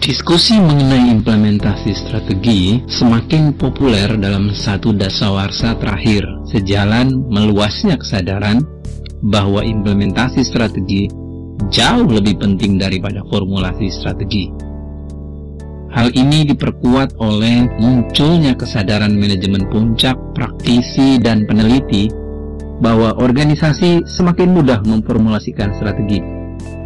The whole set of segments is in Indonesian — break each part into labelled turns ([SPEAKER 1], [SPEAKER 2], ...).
[SPEAKER 1] Diskusi mengenai implementasi strategi semakin populer dalam satu dasawarsa terakhir, sejalan meluasnya kesadaran bahwa implementasi strategi jauh lebih penting daripada formulasi strategi. Hal ini diperkuat oleh munculnya kesadaran manajemen puncak, praktisi, dan peneliti bahwa organisasi semakin mudah memformulasikan strategi,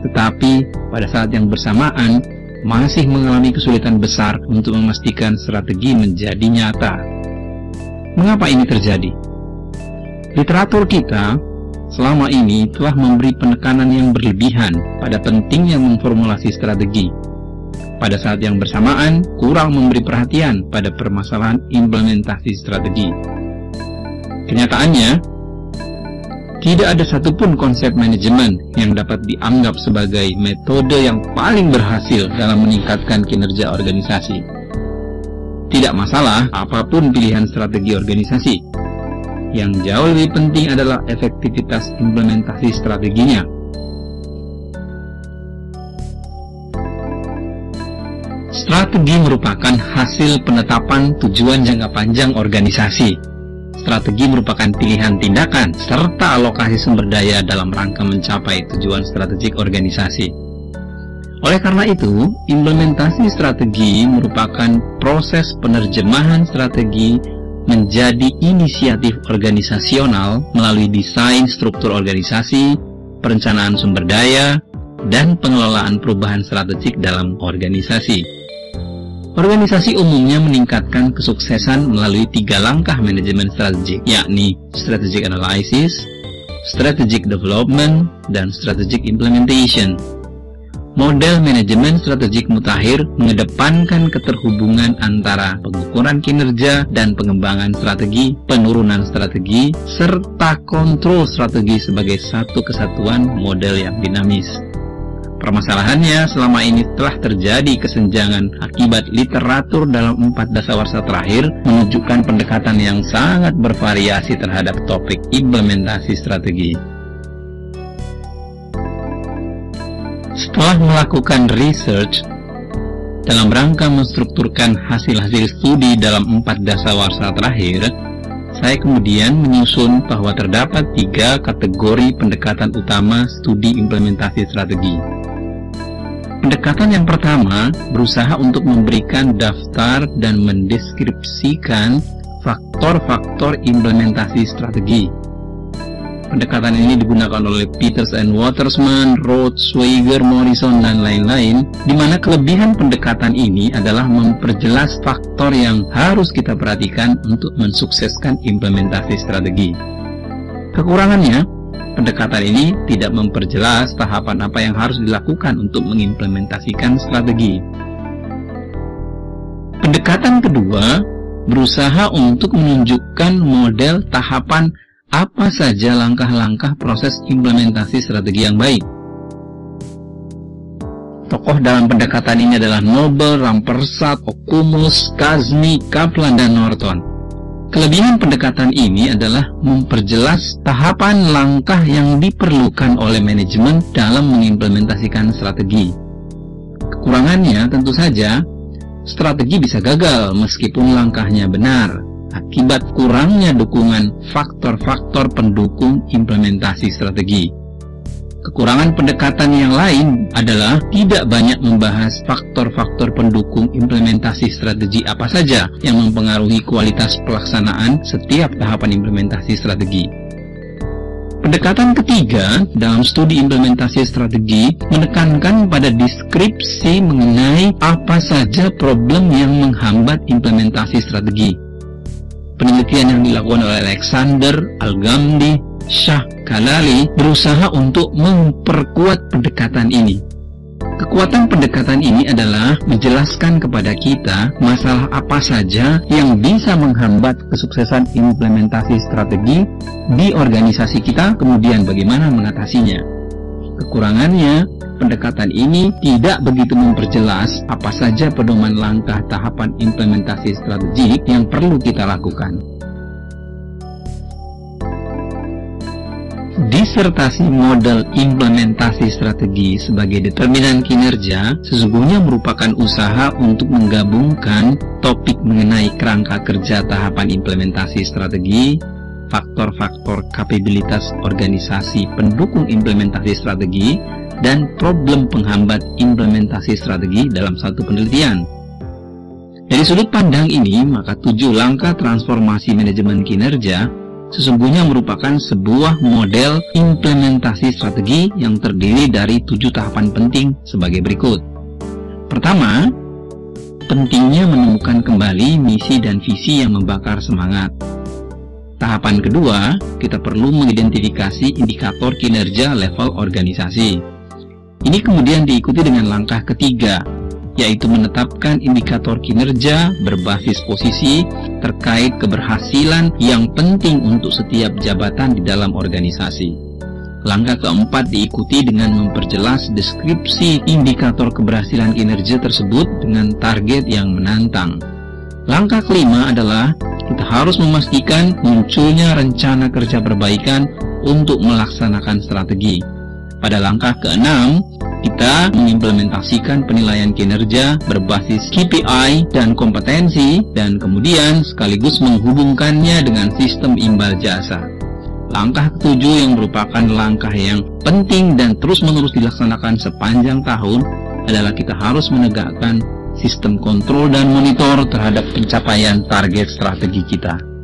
[SPEAKER 1] tetapi pada saat yang bersamaan masih mengalami kesulitan besar untuk memastikan strategi menjadi nyata. Mengapa ini terjadi? Literatur kita selama ini telah memberi penekanan yang berlebihan pada pentingnya memformulasi strategi. Pada saat yang bersamaan, kurang memberi perhatian pada permasalahan implementasi strategi. Kenyataannya, tidak ada satupun konsep manajemen yang dapat dianggap sebagai metode yang paling berhasil dalam meningkatkan kinerja organisasi. Tidak masalah apapun pilihan strategi organisasi. Yang jauh lebih penting adalah efektivitas implementasi strateginya. Strategi merupakan hasil penetapan tujuan jangka panjang organisasi. Strategi merupakan pilihan tindakan serta alokasi sumber daya dalam rangka mencapai tujuan strategik organisasi. Oleh karena itu, implementasi strategi merupakan proses penerjemahan strategi menjadi inisiatif organisasional melalui desain struktur organisasi, perencanaan sumber daya, dan pengelolaan perubahan strategik dalam organisasi. Organisasi umumnya meningkatkan kesuksesan melalui 3 langkah manajemen strategik, yakni strategic analysis, strategic development, dan strategic implementation. Model manajemen strategik mutakhir mengedepankan keterhubungan antara pengukuran kinerja dan pengembangan strategi, penurunan strategi, serta kontrol strategi sebagai satu kesatuan model yang dinamis. Permasalahannya, selama ini telah terjadi kesenjangan akibat literatur dalam 4 dasawarsa terakhir menunjukkan pendekatan yang sangat bervariasi terhadap topik implementasi strategi. Setelah melakukan research dalam rangka menstrukturkan hasil-hasil studi dalam 4 dasawarsa terakhir, saya kemudian menyusun bahwa terdapat 3 kategori pendekatan utama studi implementasi strategi. Pendekatan yang pertama berusaha untuk memberikan daftar dan mendeskripsikan faktor-faktor implementasi strategi. Pendekatan ini digunakan oleh Peters and Watersman, Roth, Schweiger, Morrison, dan lain-lain, di mana kelebihan pendekatan ini adalah memperjelas faktor yang harus kita perhatikan untuk mensukseskan implementasi strategi. Kekurangannya, pendekatan ini tidak memperjelas tahapan apa yang harus dilakukan untuk mengimplementasikan strategi. Pendekatan kedua berusaha untuk menunjukkan model tahapan apa saja langkah-langkah proses implementasi strategi yang baik. Tokoh dalam pendekatan ini adalah Noble, Rampersad, Okumuls, Kazmi, Kaplan, dan Norton. Kelebihan pendekatan ini adalah memperjelas tahapan langkah yang diperlukan oleh manajemen dalam mengimplementasikan strategi. Kekurangannya tentu saja, strategi bisa gagal meskipun langkahnya benar, akibat kurangnya dukungan faktor-faktor pendukung implementasi strategi. Kekurangan pendekatan yang lain adalah tidak banyak membahas faktor-faktor pendukung implementasi strategi apa saja yang mempengaruhi kualitas pelaksanaan setiap tahapan implementasi strategi. Pendekatan ketiga dalam studi implementasi strategi menekankan pada deskripsi mengenai apa saja problem yang menghambat implementasi strategi. Penelitian yang dilakukan oleh Alexander, Al-Ghamdi, Shah Khalali berusaha untuk memperkuat pendekatan ini. Kekuatan pendekatan ini adalah menjelaskan kepada kita masalah apa saja yang bisa menghambat kesuksesan implementasi strategi di organisasi kita, kemudian bagaimana mengatasinya. Kekurangannya, pendekatan ini tidak begitu memperjelas apa saja pedoman langkah tahapan implementasi strategi yang perlu kita lakukan. Disertasi model implementasi strategi sebagai determinan kinerja sesungguhnya merupakan usaha untuk menggabungkan topik mengenai kerangka kerja tahapan implementasi strategi, faktor-faktor kapabilitas organisasi pendukung implementasi strategi, dan problem penghambat implementasi strategi dalam satu penelitian. Dari sudut pandang ini, maka 7 langkah transformasi manajemen kinerja sesungguhnya merupakan sebuah model implementasi strategi yang terdiri dari 7 tahapan penting sebagai berikut. Pertama, pentingnya menemukan kembali misi dan visi yang membakar semangat. Tahapan kedua, kita perlu mengidentifikasi indikator kinerja level organisasi. Ini kemudian diikuti dengan langkah ketiga, yaitu menetapkan indikator kinerja berbasis posisi terkait keberhasilan yang penting untuk setiap jabatan di dalam organisasi. Langkah keempat diikuti dengan memperjelas deskripsi indikator keberhasilan kinerja tersebut dengan target yang menantang. Langkah kelima adalah kita harus memastikan munculnya rencana kerja perbaikan untuk melaksanakan strategi. Pada langkah keenam, kita mengimplementasikan penilaian kinerja berbasis KPI dan kompetensi, dan kemudian sekaligus menghubungkannya dengan sistem imbal jasa. Langkah ketujuh yang merupakan langkah yang penting dan terus-menerus dilaksanakan sepanjang tahun adalah kita harus menegakkan sistem kontrol dan monitor terhadap pencapaian target strategi kita.